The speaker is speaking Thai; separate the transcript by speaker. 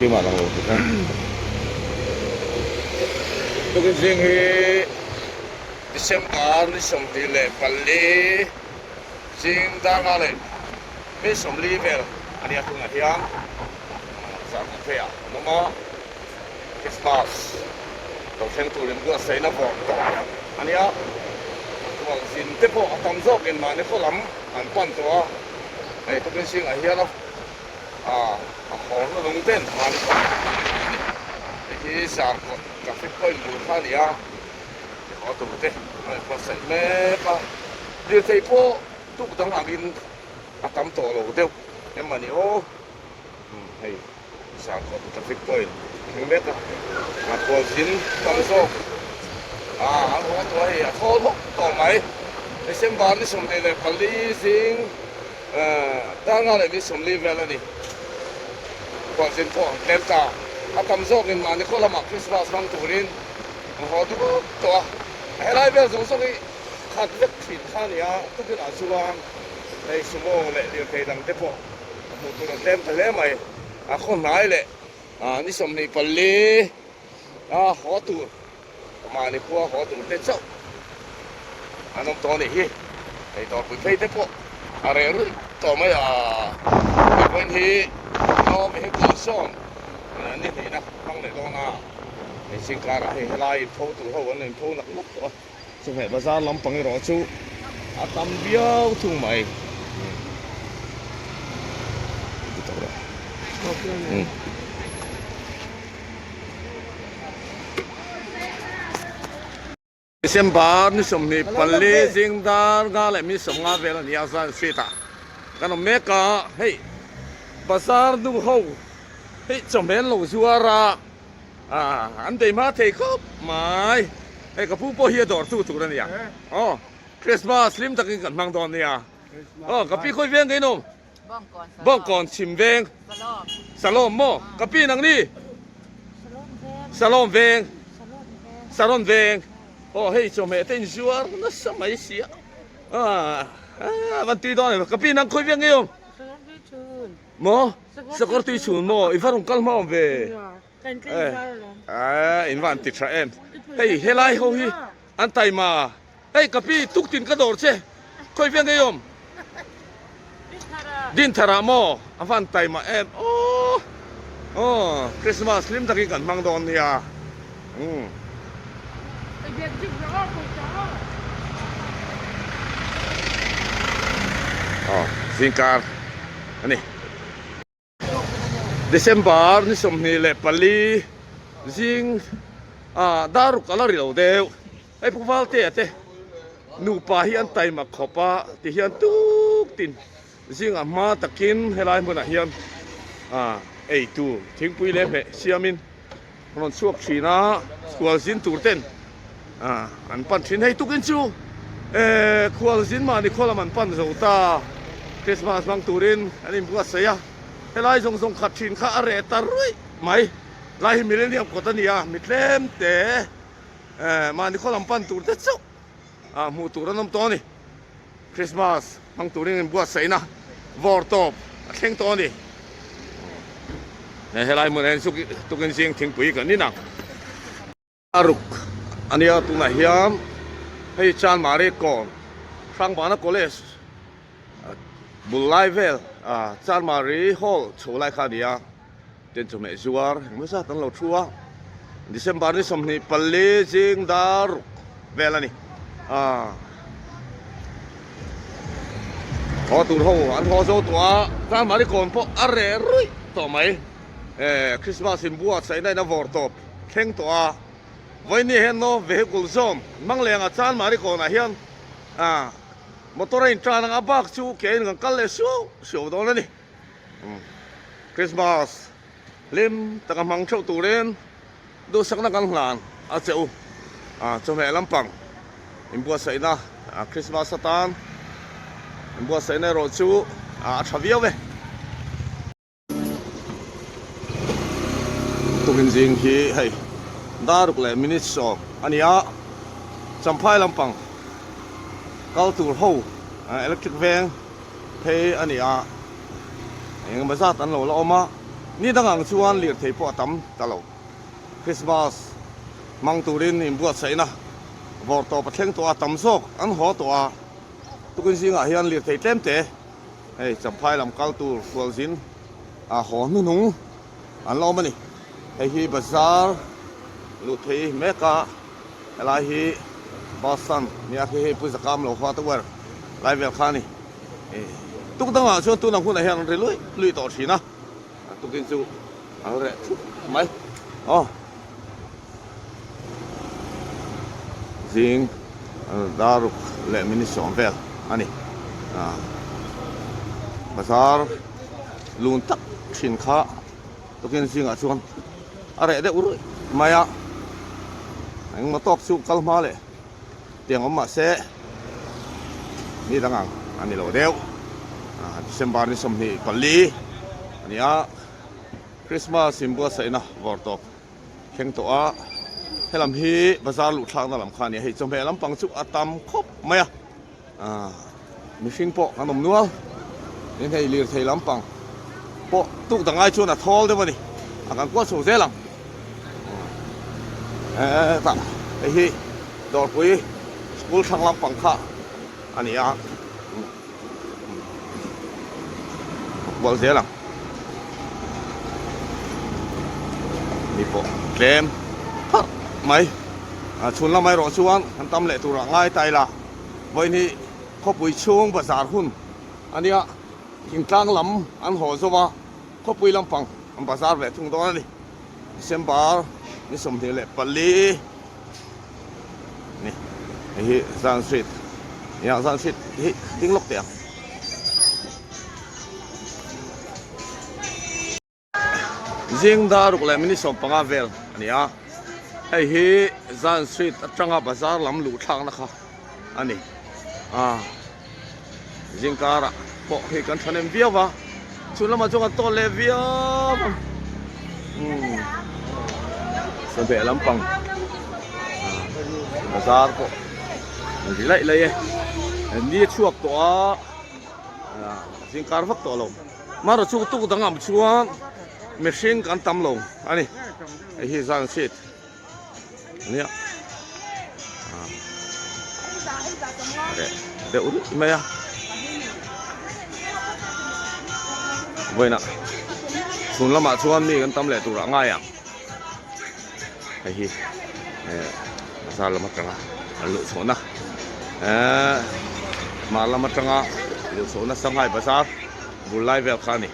Speaker 1: ที่มาเราทุกสิ่งที่ดิฉันอ่านดิฉันที่เล่ปัลลีสิ่งต่างๆเลยไม่สมรีเวลอันนี้คุณอาทิตย์สามเฟียน้องคริสต์มาสเราเช่นตัวเรียนก็ใส่หน้าบอกต่ออันนี้ตัวสิ่งที่พวกทำโซ่กินมาในข้อล้ำอันปั้นตัวไอ้ทุกสิ่งอาทิตย์เราของลงเต้นมาดีกว่าที่สามคนกับฟิกก้อยมูลค่านี้ขอตัวเต้นมาใส่แม่ปะเดี๋ยวใส่พวกทุกต้องหากินทำตัวเราเดียวเนี่ยมันนี่โอ้ให้สามคนกับฟิกก้อยถึงเม็ดนะตัวชิ้นต้องโซ่หัวตัวให้โทษต่อไหมในเส้นบานที่สมเด็จเลยพลีสิงตั้งอะไรมีสมรีเวลนี่ก่อนเส้นพวกเต็มตาทำโซ่กินมาในข้อละหมักคริสต์มาสบางตัวนี้หัวทุกตัวให้ไล่เบลสงสัยขัดเล็กผิดข้านี้ทุกคนอาชีวะในสมองเลยเดี๋ยวไปดังเต็มพวกหมดตัวเต็มทะเลใหม่คนไหนเลยนี่สมนี่พลีหัวตัวมาในครัวหัวตัวเต็มเจ้าน้องตัวนี้ไอ้ตัวคุยไปเต็มพวกอะไรรู้ตัวไม่เป็นที่เราไม่ให้ตัวซ้อนนี่เห็นนะฟังเลยตัวน่ะไอ้สิ่งการให้ไล่พูดตัวเขาวันนึงพูดนักตัวสมัยภาษาลำปังรอชูตำเบี้ยวทุ่งใหม่ตัวละเส้นบานนี่สมนี่ปัลลีจิงดาร์กาเลมีสมงาเวลานี่อาซาสีตากันเมกาเฮ้ยภาษาดูเขาเฮ้ยจำเป็นลูกชัวระอันเดียมาเทคบไม่ไอ้กับผู้ป่วยดอร์สู้ถูกแล้วเนี่ยคริสต์มาสลิมตะกินกันมังตอนเนี่ยกับพี่คุยเวียงไงนุ่มบ้องก่อนชิมเวียงสลอมโมกับพี่นังนี่สลอมเวียงสลอมเวียงเฮ้ยจำเป็นเต้นชัวร์นั่นสมัยเสียวันที่ตอนนี้กับพี่นังคุยเวียงไงนุ่มโมสกอร์ตีชูนโมอีฟ้ารุ่งกัลมาเวอินวันติดชาเอ็นเฮ้ยเฮลัยเขาฮีอันไตมาเฮ้ยกับพี่ทุกตินกระโดดเช่คุยเพียงไงยมดินทาราโมอันวันไตมาเอ็นโอ้คริสต์มาสลิมตะกี้กันมังดอนเนี่ยสิงการอันนี้Desember ni somni le pali zing daruk alari lo deu ai pukval te ate nu pa hian tai ma khopa ti hian tuk tin zing ama takin helai mona hian ei tu thingpui le phe siamin ron suak thina khual zin turten an pan thin hei tukin chu khual zin ma ni khola man pan zo ta Christmas bang turin ani buat sayaเฮลัยส่งขัดชินข้าอะไรตารุ่ยไหมไล่มิเลเนียมกดตันยามิเล่มเตะมาในข้อลำปันตูดเด็ดสุหมู่ตูดน้ำตัวนี่คริสต์มาสบางตูนี่บัวใส่นะวอร์ตอบเข่งตัวนี่เฮลัยเหมือนสุกตุกันเสียงทิ้งปุ๋ยกันนี่นะอารุกอันนี้ตุนายยามให้จานมาเรียกก่อนฟังบ้านนักคอลเลจบุลไลเวลจานมารีฮอลโชว์ไลคาเดียเดินจมูกจัวร์ไม่ทราบตั้งเราชัวดิเซมบาร์นี่สมนี่พลีจิงดาร์เวลานี่พอตัวเขาอันพอโซ่ตัวจานมารีก่อนพออะไรรุ่ยต่อไหมคริสต์มาสสิมบัวใส่ในนวอร์ตบเข่งตัววันนี้เห็นโน่เวกุลซอมมังเลียงจานมารีก่อนนะเฮียนมอเตอร์ไซค์จานังอาบักชูเกนกันกัลเลชูตรงนี้คริสต์มาสลิมตะกำมังชูตูเรนดูสักนักกันหลานอาเจ้าจอมแม่ลำปังอิมบัวใส่นะคริสต์มาสสตานอิมบัวใส่ในรถชูชาวิโอเวตุกินจิงที่ให้ดารุกเลมินิสโซอันนี้จำพายลำปัง高度后electric van เพอันนี้ยังไม่ทราบตันโหลเรามา นี่ดังอังชวนเลียดเทปอตำตลอดคริสต์มาสมังตูรินอิมบวชใส่นะวอร์ตอประเทงตัวตำโซกอันหัวตัวตุกินสิงห์เฮียนเลียดเทเต็มเตะไอ้จำพายลำกัลตูฟัวซินหอนุ่งอันล้อมันนี่ไอ้ฮีบาซาร์ลุเทเมกาอะไรฮีบอสตันเนี่ยคือฮีพุทธกรรมเราขวาตัวไลฟ์เวลคานี่ตุกตั้งอ่ะชวนตุนังคุณไอ้เฮียนเรื่อยลุยต่อชีนะตุกินจูอะไรไหมอ๋อซิงดารุกเล่มินิสองเวลอันนี้บาซาร์ลุนตักสินค้าตุกินซิงอ่ะชวนอะไรเด็กอุรุไม่อะไอ้มาตอกสุกัลมาเลยเตียงออกมาเสะนี่ต่างหากอันนี้เราเดียวดิเซมบาร์นี่สมนี่ปัลลีอันนี้คริสต์มาสซิมบัวใส่นะวอร์ตอกเข่งตัวให้ลำฮีบาซาร์ลุทางนั่นลำคานี่ให้จมเพลลำปังสุอัตามครบไหมมีฟิงโปขนมนัวนี่ให้เลียดให้ลำปังโปตุกต่างไงชวนทอลได้ป่ะนี่อาการก็สูงเสียหลังต่างไอ้ฮีดอกปุยสกูลทางลำปังข้าอันนี้บอลเสียหลังนี่โปเกมไหมชวนเราไม่รอชวนอันตำเละตัวง่ายใจละวันนี้เขาปุยช่วงภาษาหุ่นอันนี้กินกลางลำอันหัวสวะเขาปุยลำปังอันภาษาแบบทุ่งตอนนี้เซมบาร์นี่สมเด็จเลยปัลลีนี่ไอ้ซันสตรีทอย่างซันสตรีททิ้งล็อกเตียงจิงดารุกเลยมินิสมปังอาเวลอันนี้ไอ้ซันสตรีทจังหวะภาษาลำลู่ทางนะคะอันนี้จิงการะพอให้กันทันเอ็มเบียวะชุนละมาจงกันโตเลเบียวsampai Lampang besar kok jelek lah ya dia cuak tu singkar fak tu long mara cuak tu tengah cuak mesin kan tam long ani hisan sit ni ya ada urut maya boleh nak sun lama cuak ni kan tam le tu rangai yangไอ้ฮีมาซาลมาจังอ่ะลุโซนะมาลมาจังอ่ะลุโซนะสังหายภาษาบุไลเวลคานี่